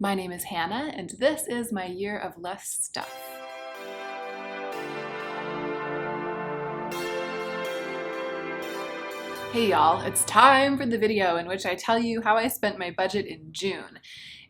My name is Hannah, and this is my year of less stuff. Hey y'all, it's time for the video in which I tell you how I spent my budget in June.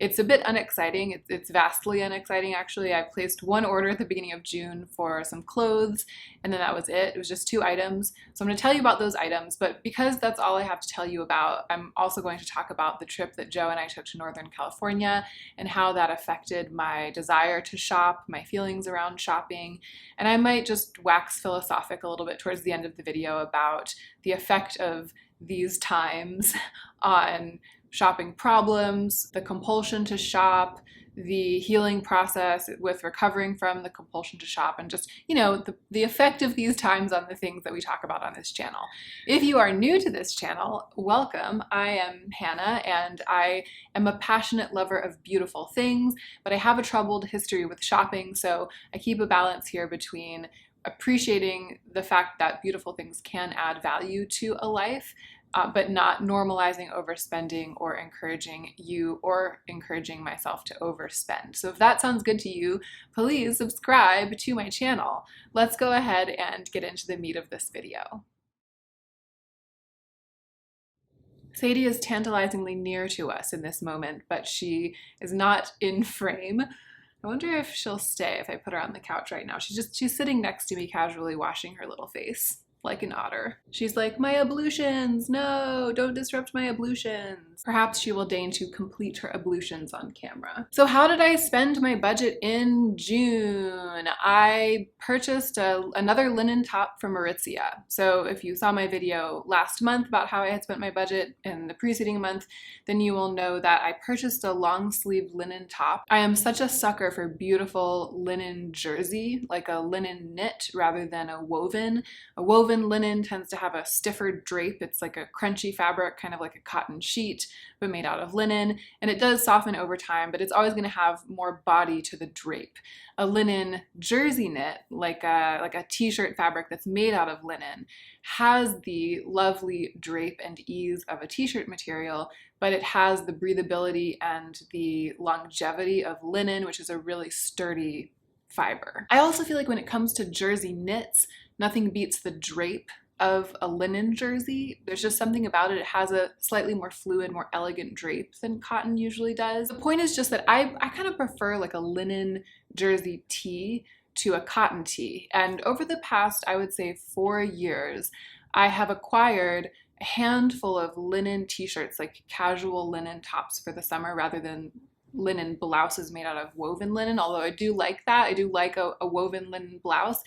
It's a bit unexciting. It's vastly unexciting, actually. I placed one order at the beginning of June for some clothes, and then that was it. It was just 2 items. So I'm going to tell you about those items, but because that's all I have to tell you about, I'm also going to talk about the trip that Joe and I took to Northern California and how that affected my desire to shop, my feelings around shopping, and I might just wax philosophic a little bit towards the end of the video about the effect of these times on shopping problems, the compulsion to shop, the healing process with recovering from the compulsion to shop, and just, the effect of these times on the things that we talk about on this channel. If you are new to this channel, welcome. I am Hannah, and I am a passionate lover of beautiful things, but I have a troubled history with shopping, so I keep a balance here between appreciating the fact that beautiful things can add value to a life, but not normalizing overspending or encouraging you or encouraging myself to overspend. So if that sounds good to you, please subscribe to my channel. Let's go ahead and get into the meat of this video. Sadie is tantalizingly near to us in this moment, but she is not in frame. I wonder if she'll stay if I put her on the couch right now. She's sitting next to me casually washing her little face like an otter. She's like, my ablutions, no, don't disrupt my ablutions. Perhaps she will deign to complete her ablutions on camera. So how did I spend my budget in June? I purchased another linen top from Aritzia. So if you saw my video last month about how I had spent my budget in the preceding month, then you will know that I purchased a long sleeve linen top. I am such a sucker for beautiful linen jersey, like a linen knit rather than a woven. A woven linen tends to have a stiffer drape. It's like a crunchy fabric, kind of like a cotton sheet, but made out of linen. And it does soften over time, but it's always going to have more body to the drape. A linen jersey knit, like a t-shirt fabric that's made out of linen, has the lovely drape and ease of a t-shirt material, but it has the breathability and the longevity of linen, which is a really sturdy fiber. I also feel like when it comes to jersey knits, nothing beats the drape of a linen jersey. There's just something about it. It has a slightly more fluid, more elegant drape than cotton usually does. The point is just that I kind of prefer like a linen jersey tee to a cotton tee. And over the past, I would say 4 years, I have acquired a handful of linen t-shirts, like casual linen tops for the summer rather than linen blouses made out of woven linen, although I do like that. I do like a woven linen blouse.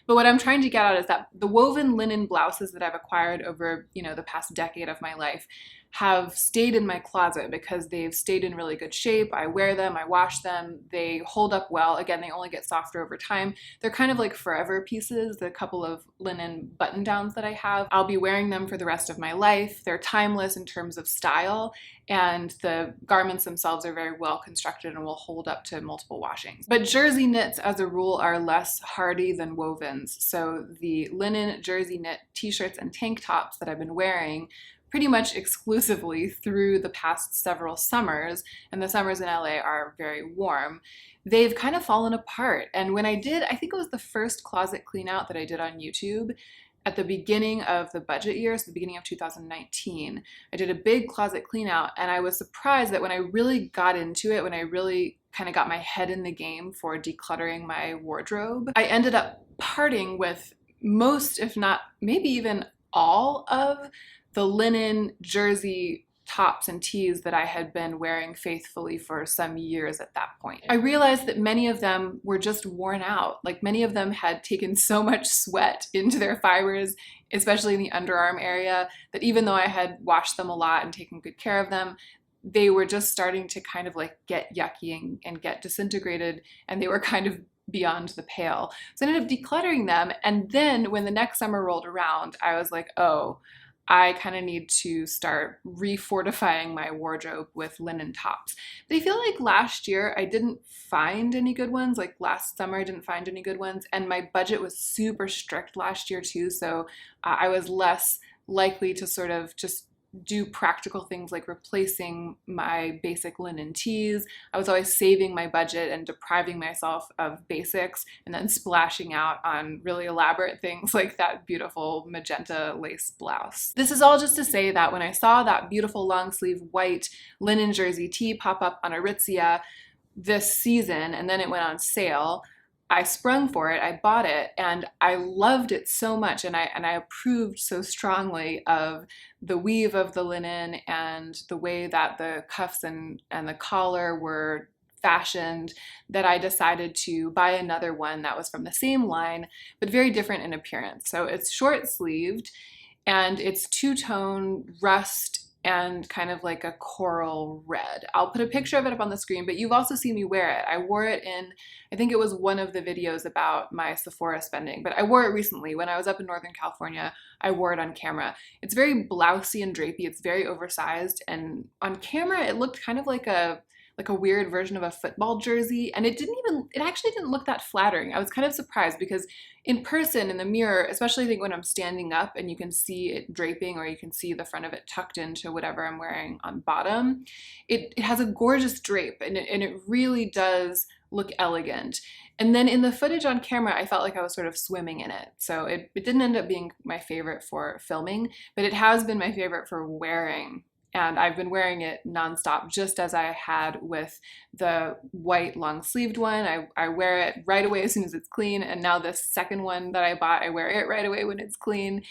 But what I'm trying to get at is that the woven linen blouses that I've acquired over, the past decade of my life have stayed in my closet because they've stayed in really good shape. I wear them, I wash them, they hold up well. Again, they only get softer over time. They're kind of like forever pieces, the couple of linen button downs that I have. I'll be wearing them for the rest of my life. They're timeless in terms of style, and the garments themselves are very well constructed and will hold up to multiple washings. But jersey knits as a rule are less hardy than wovens. So the linen jersey knit t-shirts and tank tops that I've been wearing pretty much exclusively through the past several summers, and the summers in LA are very warm, they've kind of fallen apart. And when I did, I think it was the first closet clean out that I did on YouTube at the beginning of the budget year, so the beginning of 2019, I did a big closet clean out, and I was surprised that when I really got into it, when I really kind of got my head in the game for decluttering my wardrobe, I ended up parting with most, if not maybe even all of the linen jersey tops and tees that I had been wearing faithfully for some years at that point. I realized that many of them were just worn out. Like many of them had taken so much sweat into their fibers, especially in the underarm area, that even though I had washed them a lot and taken good care of them, they were just starting to kind of like get yucky and get disintegrated, and they were kind of beyond the pale. So I ended up decluttering them, and then when the next summer rolled around, I was like, oh, I kind of need to start refortifying my wardrobe with linen tops. But I feel like last year I didn't find any good ones. Like last summer I didn't find any good ones, and my budget was super strict last year too, so I was less likely to sort of just do practical things like replacing my basic linen tees. I was always saving my budget and depriving myself of basics and then splashing out on really elaborate things like that beautiful magenta lace blouse. This is all just to say that when I saw that beautiful long sleeve white linen jersey tee pop up on Aritzia this season, and then it went on sale, I sprung for it, I bought it, and I loved it so much, and I approved so strongly of the weave of the linen and the way that the cuffs and the collar were fashioned, that I decided to buy another one that was from the same line, but very different in appearance. So it's short sleeved, and it's two-tone rust and kind of like a coral red. I'll put a picture of it up on the screen, but you've also seen me wear it. I wore it in, I think it was one of the videos about my Sephora spending, but I wore it recently. When I was up in Northern California, I wore it on camera. It's very blousy and drapey, it's very oversized, and on camera it looked kind of like a weird version of a football jersey, and it actually didn't look that flattering. I was kind of surprised because in person, in the mirror, especially I think when I'm standing up and you can see it draping or you can see the front of it tucked into whatever I'm wearing on bottom, it has a gorgeous drape, and it really does look elegant. And then in the footage on camera, I felt like I was sort of swimming in it. So it didn't end up being my favorite for filming, but it has been my favorite for wearing. And I've been wearing it nonstop, just as I had with the white long-sleeved one. I wear it right away as soon as it's clean, and now this second one that I bought, I wear it right away when it's clean.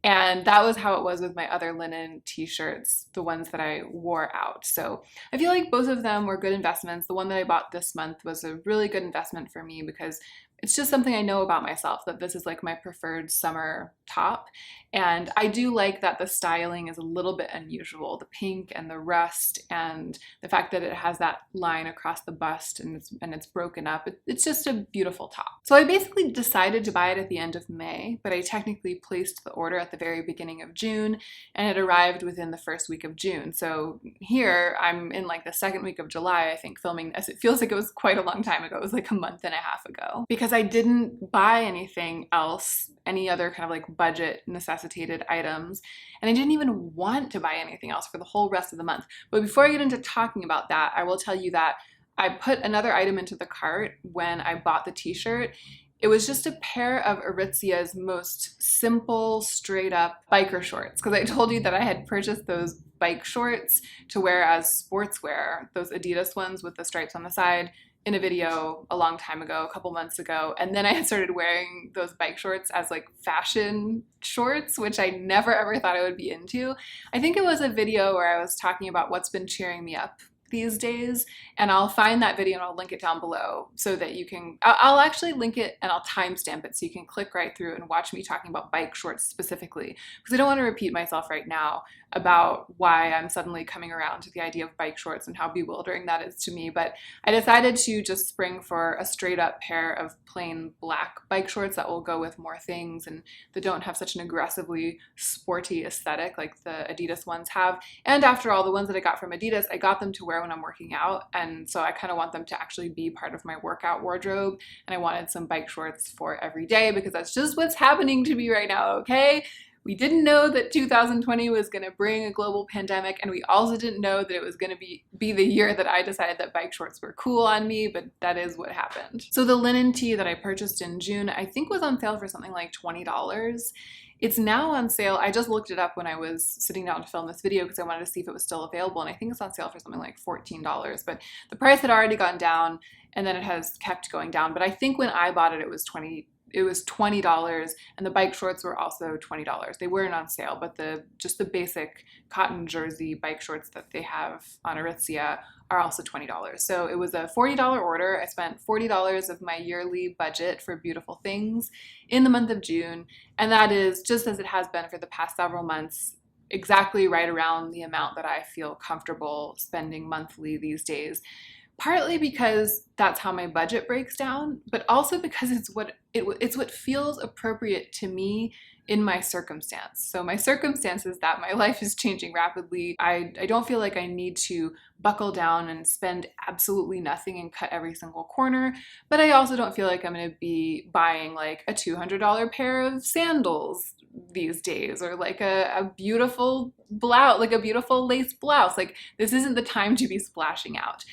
And that was how it was with my other linen t-shirts, the ones that I wore out. So I feel like both of them were good investments. The one that I bought this month was a really good investment for me because it's just something I know about myself, that this is like my preferred summer top. And I do like that the styling is a little bit unusual. The pink and the rust and the fact that it has that line across the bust and it's broken up. It's just a beautiful top. So I basically decided to buy it at the end of May, but I technically placed the order at the very beginning of June, and it arrived within the first week of June. So here I'm in like the second week of July, I think, filming this. It feels like it was quite a long time ago. It was like a month and a half ago, because I didn't buy anything else, any other kind of like budget necessitated items, and I didn't even want to buy anything else for the whole rest of the month. But before I get into talking about that, I will tell you that I put another item into the cart when I bought the t-shirt. It was just a pair of Aritzia's most simple, straight up biker shorts, because I told you that I had purchased those bike shorts to wear as sportswear, those Adidas ones with the stripes on the side, in a video a long time ago, a couple months ago. And then I had started wearing those bike shorts as like fashion shorts, which I never ever thought I would be into. I think it was a video where I was talking about what's been cheering me up these days, and I'll find that video and I'll link it down below so that you can, I'll actually link it and I'll timestamp it so you can click right through and watch me talking about bike shorts specifically, because I don't want to repeat myself right now about why I'm suddenly coming around to the idea of bike shorts and how bewildering that is to me. But I decided to just spring for a straight up pair of plain black bike shorts that will go with more things and that don't have such an aggressively sporty aesthetic like the Adidas ones have. And after all, the ones that I got from Adidas, I got them to wear when I'm working out, and so I kind of want them to actually be part of my workout wardrobe, and I wanted some bike shorts for every day because that's just what's happening to me right now, okay? We didn't know that 2020 was going to bring a global pandemic, and we also didn't know that it was going to be the year that I decided that bike shorts were cool on me, but that is what happened. So the linen tee that I purchased in June, I think was on sale for something like $20. It's now on sale. I just looked it up when I was sitting down to film this video because I wanted to see if it was still available, and I think it's on sale for something like $14, but the price had already gone down and then it has kept going down. But I think when I bought it, it was $20, and the bike shorts were also $20. They weren't on sale, but just the basic cotton jersey bike shorts that they have on Aritzia are also $20. So it was a $40 order. I spent $40 of my yearly budget for beautiful things in the month of June, and that is, just as it has been for the past several months, exactly right around the amount that I feel comfortable spending monthly these days. Partly because that's how my budget breaks down, but also because it's what feels appropriate to me in my circumstance. So my circumstance is that my life is changing rapidly. I don't feel like I need to buckle down and spend absolutely nothing and cut every single corner, but I also don't feel like I'm going to be buying like a $200 pair of sandals these days, or like a beautiful blouse, like a beautiful lace blouse. Like, this isn't the time to be splashing out.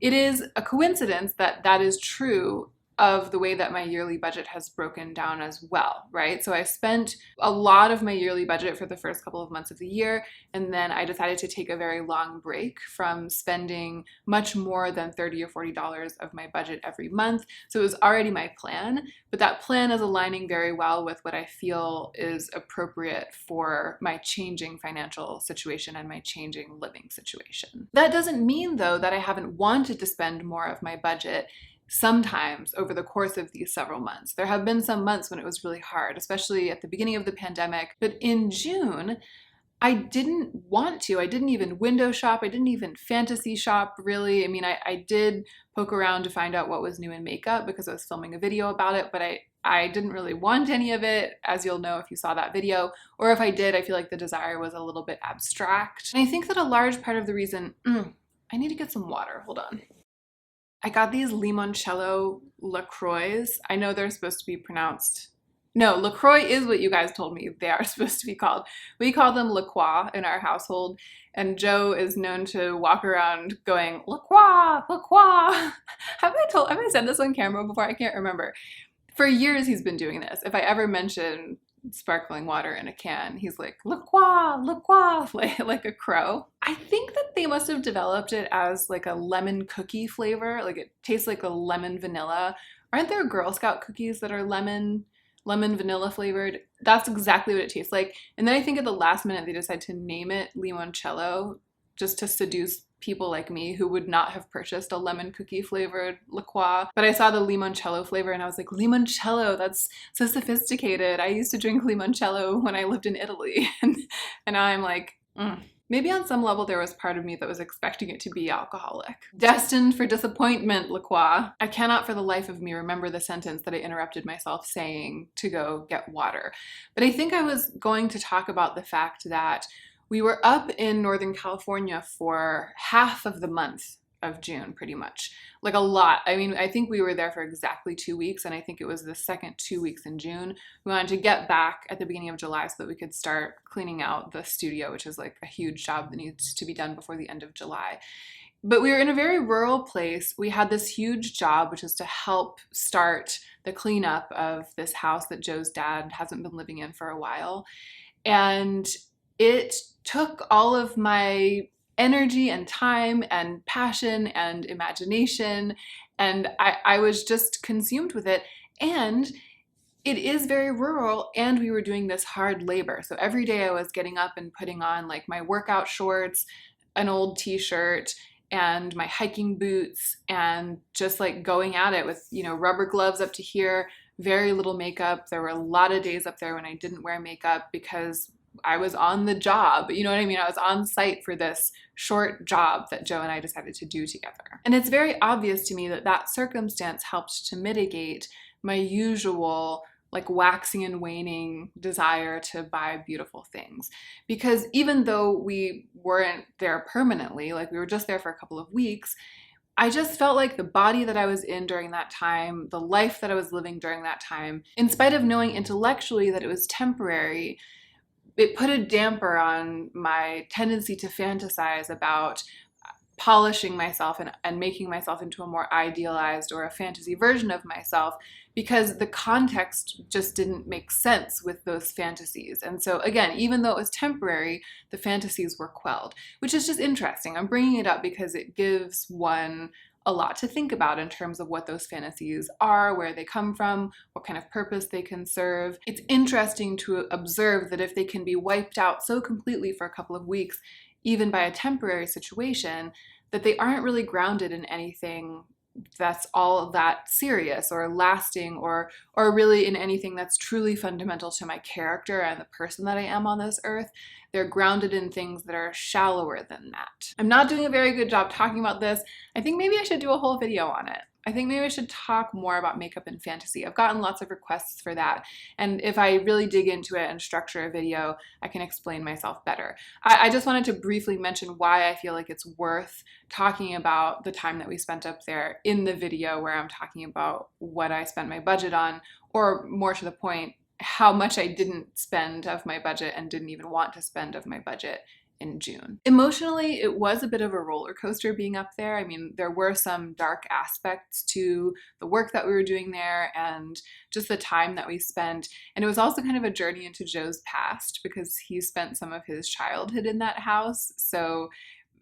It is a coincidence that that is true of the way that my yearly budget has broken down as well, right? So I spent a lot of my yearly budget for the first couple of months of the year, and then I decided to take a very long break from spending much more than $30 or $40 of my budget every month. So it was already my plan, but that plan is aligning very well with what I feel is appropriate for my changing financial situation and my changing living situation. That doesn't mean, though, that I haven't wanted to spend more of my budget sometimes over the course of these several months. There have been some months when it was really hard, especially at the beginning of the pandemic. But in June, I didn't want to. I didn't even window shop. I didn't even fantasy shop, really. I mean, I did poke around to find out what was new in makeup because I was filming a video about it, but I didn't really want any of it, as you'll know if you saw that video. Or if I did, I feel like the desire was a little bit abstract. And I think that a large part of the reason, I need to get some water, hold on. I got these limoncello LaCroix. I know they're supposed to be pronounced. No, LaCroix is what you guys told me they are supposed to be called. We call them La Croix in our household, and Joe is known to walk around going, La Croix, La Croix. Have I said this on camera before? I can't remember. For years he's been doing this. If I ever mention sparkling water in a can, he's like, La Croix, La Croix, like a crow. I think that they must have developed it as like a lemon cookie flavor. Like, it tastes like a lemon vanilla. Aren't there Girl Scout cookies that are lemon vanilla flavored? That's exactly what it tastes like. And then I think at the last minute they decided to name it limoncello just to seduce people like me who would not have purchased a lemon cookie flavored La Croix. But I saw the limoncello flavor and I was like, limoncello, that's so sophisticated. I used to drink limoncello when I lived in Italy. And now I'm like, Maybe on some level there was part of me that was expecting it to be alcoholic. Destined for disappointment, La Croix. I cannot for the life of me remember the sentence that I interrupted myself saying to go get water. But I think I was going to talk about the fact that we were up in Northern California for half of the month of June, pretty much. Like, a lot. I mean, I think we were there for exactly 2 weeks, and I think it was the second 2 weeks in June. We wanted to get back at the beginning of July so that we could start cleaning out the studio, which is like a huge job that needs to be done before the end of July. But we were in a very rural place. We had this huge job, which is to help start the cleanup of this house that Joe's dad hasn't been living in for a while. And it took all of my energy and time and passion and imagination, and I was just consumed with it. And it is very rural, and we were doing this hard labor. So every day I was getting up and putting on like my workout shorts, an old t-shirt, and my hiking boots, and just like going at it with, rubber gloves up to here, very little makeup. There were a lot of days up there when I didn't wear makeup because I was on the job, you know what I mean? I was on site for this short job that Joe and I decided to do together. And it's very obvious to me that that circumstance helped to mitigate my usual like waxing and waning desire to buy beautiful things. Because even though we weren't there permanently, like we were just there for a couple of weeks, I just felt like the body that I was in during that time, the life that I was living during that time, in spite of knowing intellectually that it was temporary, it put a damper on my tendency to fantasize about polishing myself and making myself into a more idealized or a fantasy version of myself, because the context just didn't make sense with those fantasies. And so again, even though it was temporary, the fantasies were quelled, which is just interesting. I'm bringing it up because it gives one a lot to think about in terms of what those fantasies are, where they come from, what kind of purpose they can serve. It's interesting to observe that if they can be wiped out so completely for a couple of weeks, even by a temporary situation, that they aren't really grounded in anything that's all that serious or lasting or really in anything that's truly fundamental to my character and the person that I am on this earth. They're grounded in things that are shallower than that. I'm not doing a very good job talking about this. I think maybe I should do a whole video on it. I think maybe I should talk more about makeup and fantasy. I've gotten lots of requests for that. And if I really dig into it and structure a video, I can explain myself better. I just wanted to briefly mention why I feel like it's worth talking about the time that we spent up there in the video where I'm talking about what I spent my budget on, or more to the point, how much I didn't spend of my budget and didn't even want to spend of my budget in June. Emotionally, it was a bit of a roller coaster being up there. I mean, there were some dark aspects to the work that we were doing there and just the time that we spent. And it was also kind of a journey into Joe's past because he spent some of his childhood in that house. So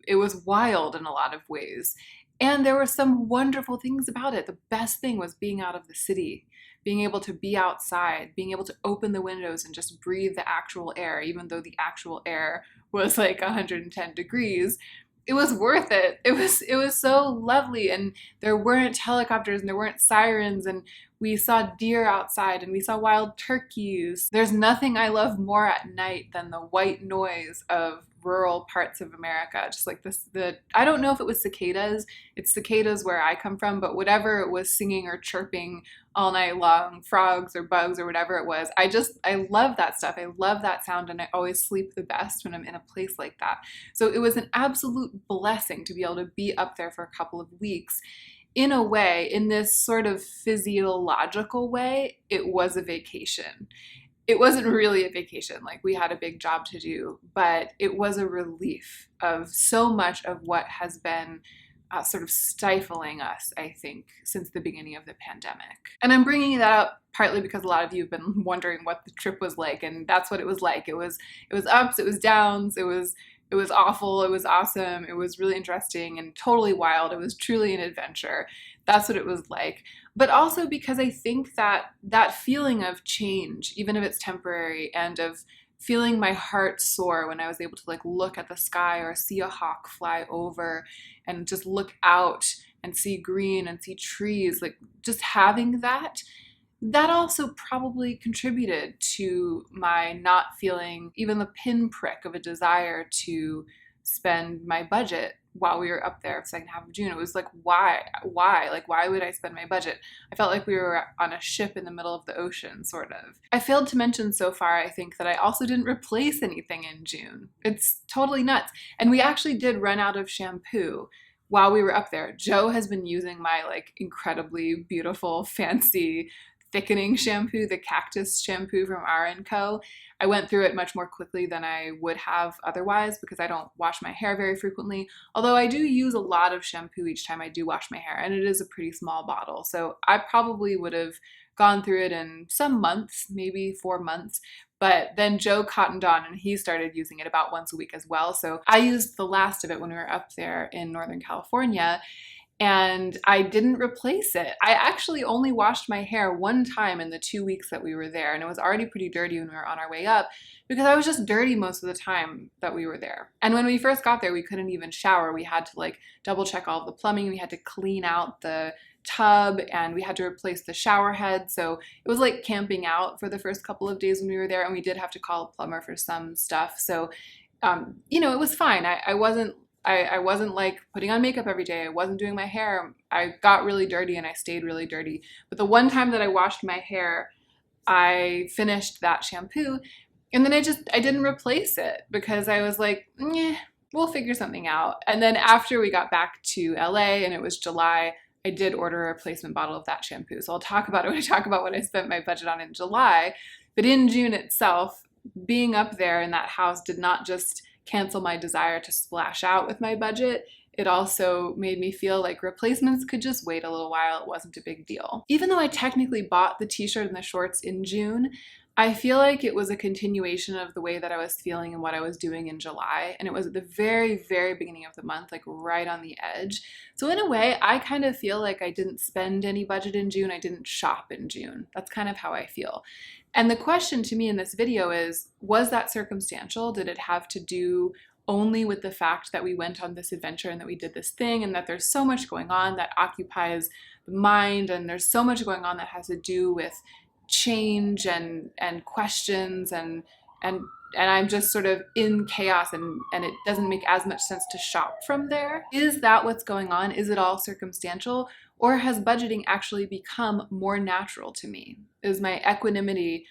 it was wild in a lot of ways. And there were some wonderful things about it. The best thing was being out of the city, being able to be outside, being able to open the windows and just breathe the actual air, even though the actual air was like 110 degrees. It was worth it. It was so lovely, and there weren't helicopters and there weren't sirens, and we saw deer outside and we saw wild turkeys. There's nothing I love more at night than the white noise of rural parts of America. Just like I don't know if it was cicadas. It's cicadas where I come from, but whatever it was singing or chirping all night long, frogs or bugs or whatever it was, I love that stuff. I love that sound, and I always sleep the best when I'm in a place like that. So it was an absolute blessing to be able to be up there for a couple of weeks. In a way, in this sort of physiological way, it was a vacation. It wasn't really a vacation, like we had a big job to do, but it was a relief of so much of what has been sort of stifling us, I think, since the beginning of the pandemic. And I'm bringing that up partly because a lot of you have been wondering what the trip was like, and that's what it was like. It was ups, it was downs, it was awful, it was awesome, it was really interesting and totally wild. It was truly an adventure. That's what it was like. But also because I think that feeling of change, even if it's temporary, and of feeling my heart soar when I was able to like look at the sky or see a hawk fly over and just look out and see green and see trees, like just having that also probably contributed to my not feeling even the pinprick of a desire to spend my budget while we were up there the second half of June. It was like, why? Like, why would I spend my budget? I felt like we were on a ship in the middle of the ocean, sort of. I failed to mention so far, I think, that I also didn't replace anything in June. It's totally nuts. And we actually did run out of shampoo while we were up there. Joe has been using my like incredibly beautiful, fancy thickening shampoo, the cactus shampoo from R&Co. I went through it much more quickly than I would have otherwise because I don't wash my hair very frequently, although I do use a lot of shampoo each time I do wash my hair, and it is a pretty small bottle. So I probably would have gone through it in some months, maybe 4 months, but then Joe cottoned on and he started using it about once a week as well. So I used the last of it when we were up there in Northern California, and I didn't replace it. I actually only washed my hair one time in the 2 weeks that we were there, and it was already pretty dirty when we were on our way up because I was just dirty most of the time that we were there. And when we first got there, we couldn't even shower. We had to like double check all of the plumbing. We had to clean out the tub, and we had to replace the shower head. So it was like camping out for the first couple of days when we were there, and we did have to call a plumber for some stuff. So, it was fine. I wasn't like putting on makeup every day. I wasn't doing my hair. I got really dirty and I stayed really dirty. But the one time that I washed my hair, I finished that shampoo, and then I didn't replace it because I was like, we'll figure something out. And then after we got back to LA and it was July, I did order a replacement bottle of that shampoo. So I'll talk about it when I talk about what I spent my budget on in July. But in June itself, being up there in that house did not just cancel my desire to splash out with my budget. It also made me feel like replacements could just wait a little while. It wasn't a big deal. Even though I technically bought the t-shirt and the shorts in June, I feel like it was a continuation of the way that I was feeling and what I was doing in July. And it was at the very, very beginning of the month, like right on the edge. So in a way, I kind of feel like I didn't spend any budget in June. I didn't shop in June. That's kind of how I feel. And the question to me in this video is, was that circumstantial? Did it have to do only with the fact that we went on this adventure and that we did this thing and that there's so much going on that occupies the mind, and there's so much going on that has to do with change and questions and I'm just sort of in chaos, and it doesn't make as much sense to shop from there. Is that what's going on? Is it all circumstantial? Or has budgeting actually become more natural to me? Is my equanimity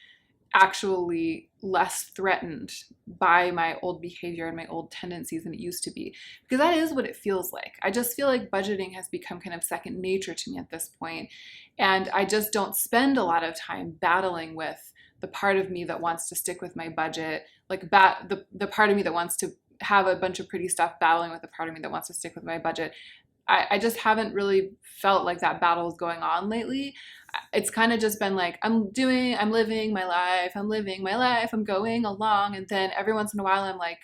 actually less threatened by my old behavior and my old tendencies than it used to be? Because that is what it feels like. I just feel like budgeting has become kind of second nature to me at this point, and I just don't spend a lot of time battling with the part of me that wants to stick with my budget, like the part of me that wants to have a bunch of pretty stuff battling with the part of me that wants to stick with my budget. I just haven't really felt like that battle is going on lately. It's kind of just been like, I'm living my life, I'm going along. And then every once in a while I'm like,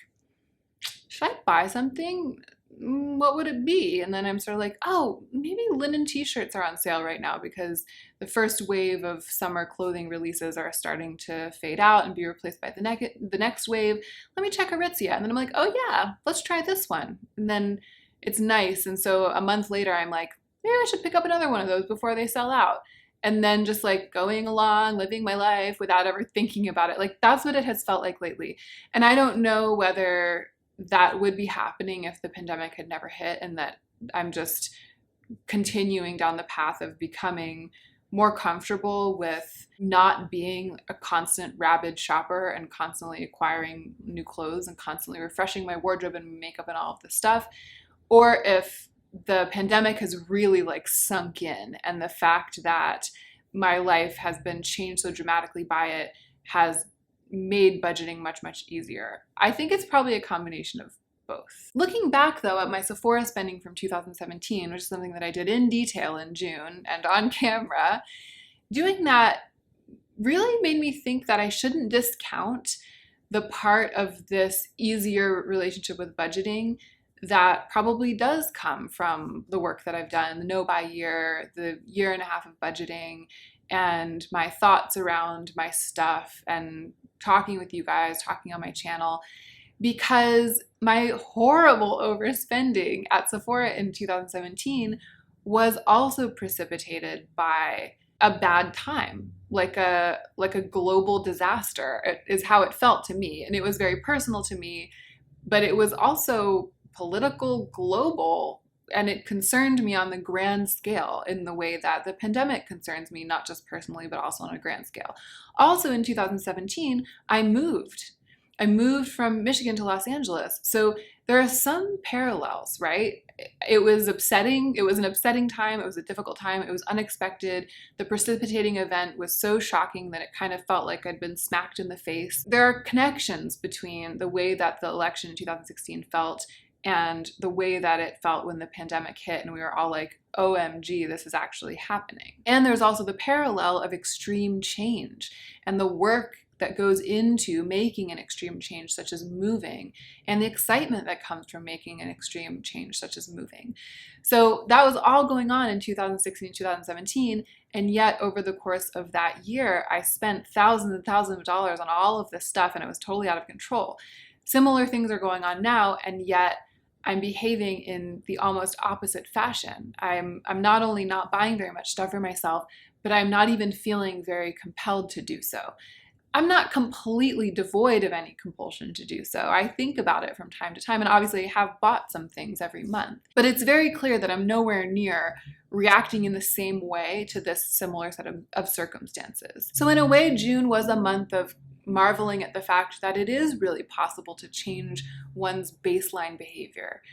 should I buy something? What would it be? And then I'm sort of like, oh, maybe linen t-shirts are on sale right now because the first wave of summer clothing releases are starting to fade out and be replaced by the next wave. Let me check Aritzia. And then I'm like, oh yeah, let's try this one. And then it's nice. And so a month later, I'm like, maybe I should pick up another one of those before they sell out. And then just like going along, living my life without ever thinking about it. Like that's what it has felt like lately. And I don't know whether that would be happening if the pandemic had never hit, and that I'm just continuing down the path of becoming more comfortable with not being a constant rabid shopper and constantly acquiring new clothes and constantly refreshing my wardrobe and makeup and all of this stuff, or if the pandemic has really like sunk in and the fact that my life has been changed so dramatically by it has made budgeting much, much easier. I think it's probably a combination of both. Looking back though at my Sephora spending from 2017, which is something that I did in detail in June and on camera, doing that really made me think that I shouldn't discount the part of this easier relationship with budgeting that probably does come from the work that I've done, the no buy year, the year and a half of budgeting, and my thoughts around my stuff and talking with you guys, talking on my channel, because my horrible overspending at Sephora in 2017 was also precipitated by a bad time, like a global disaster is how it felt to me. And it was very personal to me, but it was also political, global, and it concerned me on the grand scale in the way that the pandemic concerns me, not just personally, but also on a grand scale. Also in 2017, I moved from Michigan to Los Angeles. So there are some parallels, right? It was upsetting. It was an upsetting time. It was a difficult time. It was unexpected. The precipitating event was so shocking that it kind of felt like I'd been smacked in the face. There are connections between the way that the election in 2016 felt and the way that it felt when the pandemic hit and we were all like, OMG, this is actually happening. And there's also the parallel of extreme change and the work that goes into making an extreme change, such as moving, and the excitement that comes from making an extreme change, such as moving. So that was all going on in 2016, 2017, and yet over the course of that year, I spent thousands and thousands of dollars on all of this stuff, and it was totally out of control. Similar things are going on now, and yet I'm behaving in the almost opposite fashion. I'm not only not buying very much stuff for myself, but I'm not even feeling very compelled to do so. I'm not completely devoid of any compulsion to do so. I think about it from time to time, and obviously I have bought some things every month. But it's very clear that I'm nowhere near reacting in the same way to this similar set of circumstances. So in a way, June was a month of marveling at the fact that it is really possible to change one's baseline behavior,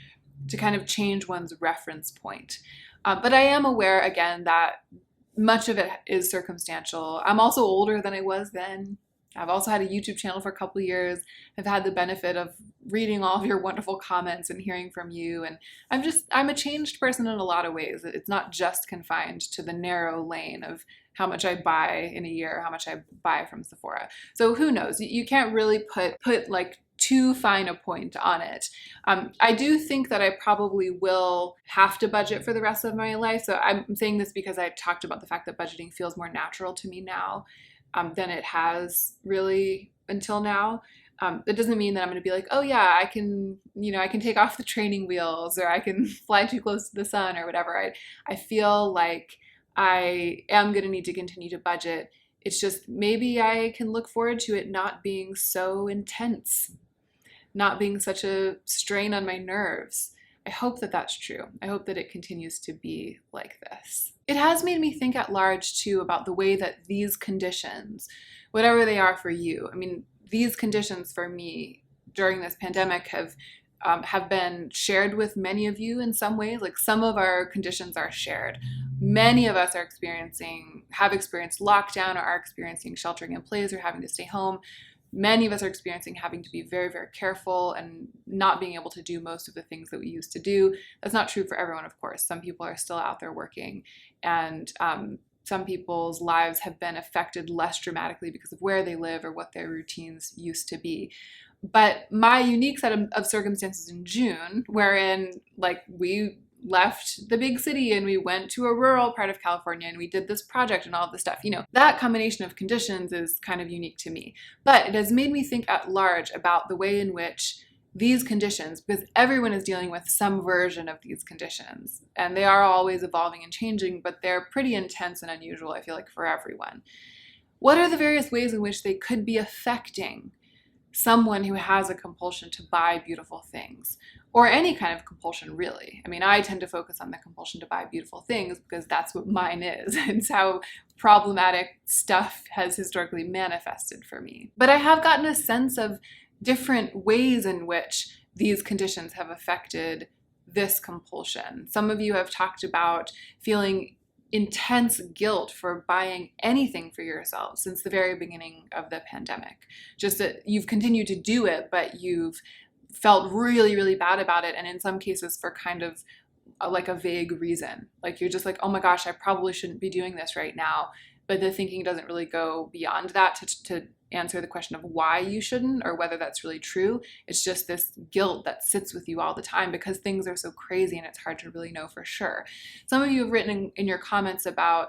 to kind of change one's reference point. But I am aware, again, that much of it is circumstantial. I'm also older than I was then. I've also had a YouTube channel for a couple of years. I've had the benefit of reading all of your wonderful comments and hearing from you. And I'm a changed person in a lot of ways. It's not just confined to the narrow lane of how much I buy in a year, how much I buy from Sephora. So who knows? You can't really put like too fine a point on it. I do think that I probably will have to budget for the rest of my life. So I'm saying this because I talked about the fact that budgeting feels more natural to me now than it has really until now. It doesn't mean that I'm going to be like, oh yeah, I can, I can take off the training wheels, or I can fly too close to the sun, or whatever. I feel like I am going to need to continue to budget. It's just maybe I can look forward to it not being so intense, not being such a strain on my nerves. I hope that that's true. I hope that it continues to be like this. It has made me think at large too about the way that these conditions, whatever they are for you, I mean, these conditions for me during this pandemic have been shared with many of you in some ways. Like, some of our conditions are shared. Many of us have experienced lockdown, or are experiencing sheltering in place, or having to stay home. Many of us are experiencing having to be very, very careful and not being able to do most of the things that we used to do. That's not true for everyone, of course. Some people are still out there working, and some people's lives have been affected less dramatically because of where they live or what their routines used to be. But my unique set of circumstances in June, wherein like we left the big city and we went to a rural part of California and we did this project and all of this stuff, that combination of conditions is kind of unique to me. But it has made me think at large about the way in which these conditions, because everyone is dealing with some version of these conditions, and they are always evolving and changing, but they're pretty intense and unusual, I feel like, for everyone. What are the various ways in which they could be affecting someone who has a compulsion to buy beautiful things, or any kind of compulsion, really? I mean, I tend to focus on the compulsion to buy beautiful things because that's what mine is. It's how problematic stuff has historically manifested for me. But I have gotten a sense of different ways in which these conditions have affected this compulsion. Some of you have talked about feeling intense guilt for buying anything for yourself since the very beginning of the pandemic. Just that you've continued to do it, but you've felt really, really bad about it, and in some cases for kind of like a vague reason. Like, you're just like, oh my gosh, I probably shouldn't be doing this right now. But the thinking doesn't really go beyond that to answer the question of why you shouldn't, or whether that's really true. It's just this guilt that sits with you all the time because things are so crazy and it's hard to really know for sure. Some of you have written in your comments about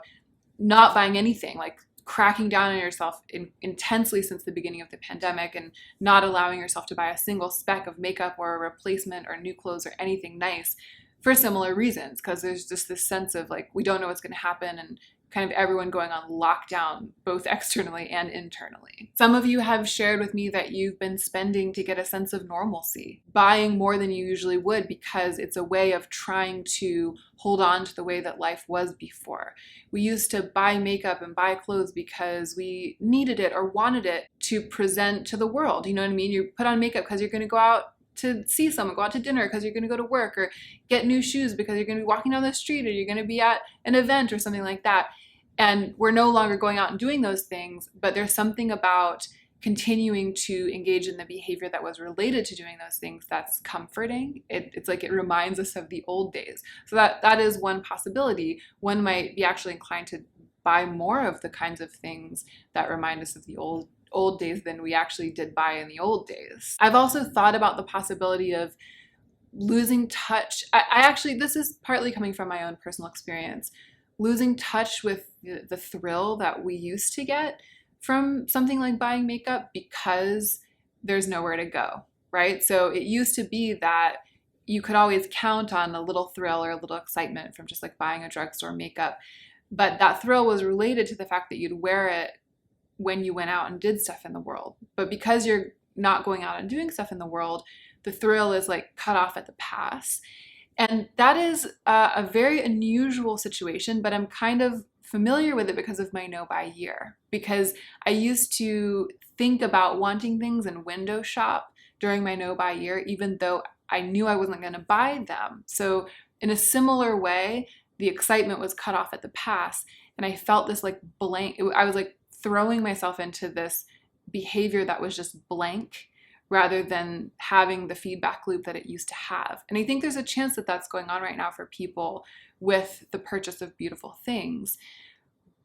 not buying anything, like cracking down on yourself intensely since the beginning of the pandemic, and not allowing yourself to buy a single speck of makeup or a replacement or new clothes or anything nice for similar reasons, because there's just this sense of like, we don't know what's going to happen, and kind of everyone going on lockdown, both externally and internally. Some of you have shared with me that you've been spending to get a sense of normalcy, buying more than you usually would because it's a way of trying to hold on to the way that life was before. We used to buy makeup and buy clothes because we needed it or wanted it to present to the world. You know what I mean? You put on makeup because you're going to go out to see someone, go out to dinner because you're going to go to work, or get new shoes because you're going to be walking down the street, or you're going to be at an event or something like that. And we're no longer going out and doing those things, but there's something about continuing to engage in the behavior that was related to doing those things that's comforting. It's like it reminds us of the old days. So that is one possibility. One might be actually inclined to buy more of the kinds of things that remind us of the old days than we actually did buy in the old days. I've also thought about the possibility of losing touch. I actually, this is partly coming from my own personal experience, losing touch with the thrill that we used to get from something like buying makeup because there's nowhere to go, right? So it used to be that you could always count on a little thrill or a little excitement from just like buying a drugstore makeup. But that thrill was related to the fact that you'd wear it when you went out and did stuff in the world. But because you're not going out and doing stuff in the world, the thrill is like cut off at the pass. And that is a very unusual situation, but I'm kind of familiar with it because of my no-buy year. Because I used to think about wanting things and window shop during my no-buy year, even though I knew I wasn't going to buy them. So in a similar way, the excitement was cut off at the pass, and I felt this like blank. I was like throwing myself into this behavior that was just blank, rather than having the feedback loop that it used to have. And I think there's a chance that that's going on right now for people with the purchase of beautiful things.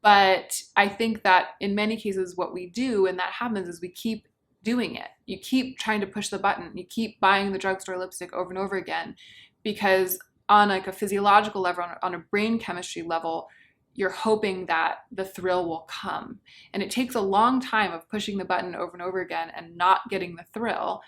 But I think that in many cases what we do when that happens is we keep doing it. You keep trying to push the button. You keep buying the drugstore lipstick over and over again, because on like a physiological level, on a brain chemistry level, you're hoping that the thrill will come. And it takes a long time of pushing the button over and over again and not getting the thrill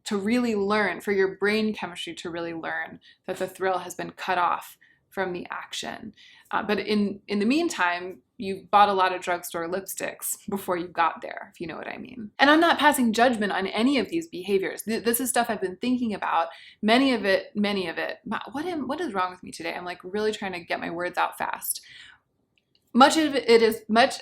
to really learn, for your brain chemistry to really learn that the thrill has been cut off from the action. But in the meantime, you bought a lot of drugstore lipsticks before you got there, if you know what I mean. And I'm not passing judgment on any of these behaviors. This is stuff I've been thinking about. Many of it. What is wrong with me today? I'm like really trying to get my words out fast. Much of it is much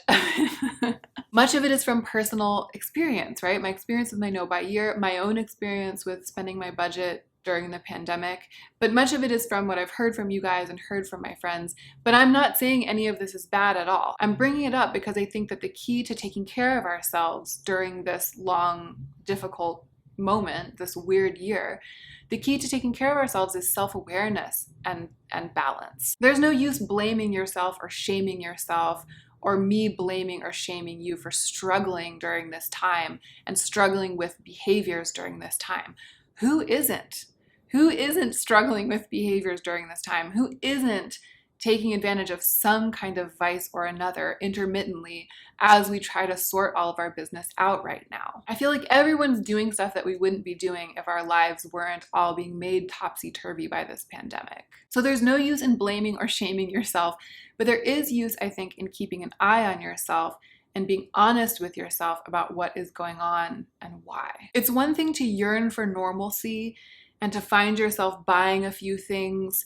of it is from personal experience, right? My experience with my no buy year, my own experience with spending my budget during the pandemic, but much of it is from what I've heard from you guys and heard from my friends. But I'm not saying any of this is bad at all. I'm bringing it up because I think that the key to taking care of ourselves during this long, difficult moment, this weird year, the key to taking care of ourselves is self-awareness and balance. There's no use blaming yourself or shaming yourself, or me blaming or shaming you for struggling during this time and struggling with behaviors during this time. Who isn't? Who isn't struggling with behaviors during this time? Who isn't taking advantage of some kind of vice or another intermittently as we try to sort all of our business out right now? I feel like everyone's doing stuff that we wouldn't be doing if our lives weren't all being made topsy-turvy by this pandemic. So there's no use in blaming or shaming yourself, but there is use, I think, in keeping an eye on yourself and being honest with yourself about what is going on and why. It's one thing to yearn for normalcy and to find yourself buying a few things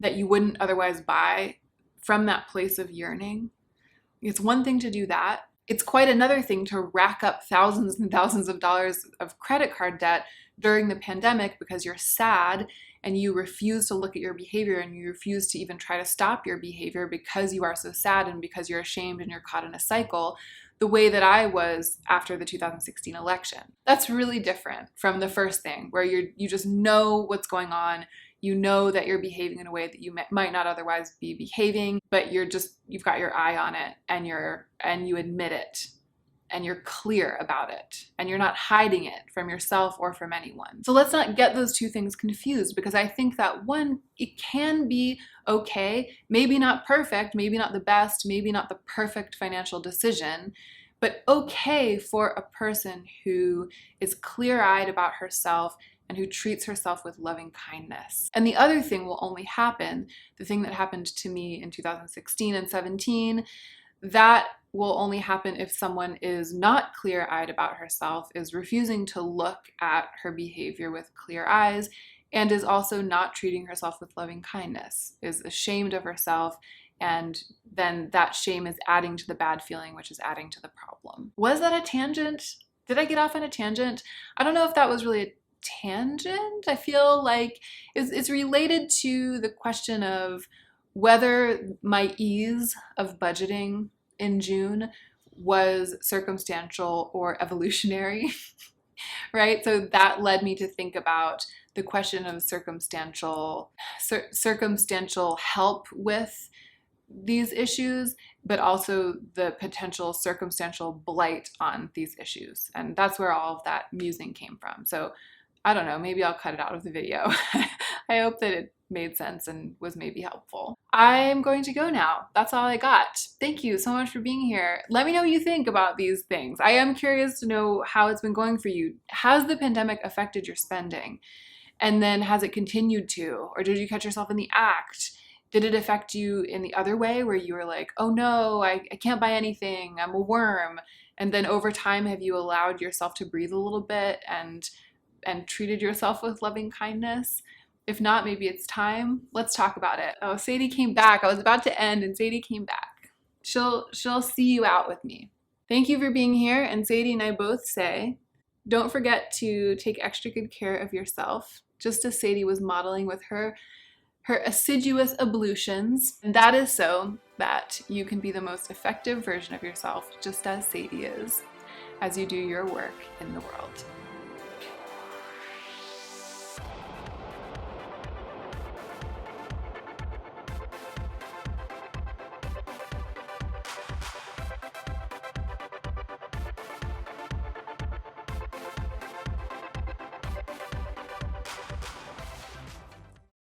that you wouldn't otherwise buy from that place of yearning. It's one thing to do that. It's quite another thing to rack up thousands and thousands of dollars of credit card debt during the pandemic because you're sad and you refuse to look at your behavior and you refuse to even try to stop your behavior because you are so sad and because you're ashamed and you're caught in a cycle, the way that I was after the 2016 election. That's really different from the first thing where you just know what's going on. You know that you're behaving in a way that you might not otherwise be behaving, but you've got your eye on it and you admit it and you're clear about it and you're not hiding it from yourself or from anyone. So let's not get those two things confused, because I think that one, it can be okay, maybe not perfect, maybe not the best, maybe not the perfect financial decision, but okay for a person who is clear-eyed about herself and who treats herself with loving kindness. And the other thing will only happen, the thing that happened to me in 2016 and 17, that will only happen if someone is not clear-eyed about herself, is refusing to look at her behavior with clear eyes, and is also not treating herself with loving kindness, is ashamed of herself, and then that shame is adding to the bad feeling, which is adding to the problem. Was that a tangent? Did I get off on a tangent? I don't know if that was really a tangent. I feel like it's related to the question of whether my ease of budgeting in June was circumstantial or evolutionary, right? So that led me to think about the question of circumstantial help with these issues, but also the potential circumstantial blight on these issues. And that's where all of that musing came from. So I don't know, maybe I'll cut it out of the video. I hope that it made sense and was maybe helpful. I'm going to go now. That's all I got. Thank you so much for being here. Let me know what you think about these things. I am curious to know how it's been going for you. Has the pandemic affected your spending? And then has it continued to? Or did you catch yourself in the act? Did it affect you in the other way where you were like, oh no, I can't buy anything, I'm a worm? And then over time, have you allowed yourself to breathe a little bit and treated yourself with loving kindness? If not, maybe it's time. Let's talk about it. Oh, Sadie came back. I was about to end and Sadie came back. She'll see you out with me. Thank you for being here. And Sadie and I both say, don't forget to take extra good care of yourself, just as Sadie was modeling with her assiduous ablutions. And that is so that you can be the most effective version of yourself, just as Sadie is, as you do your work in the world.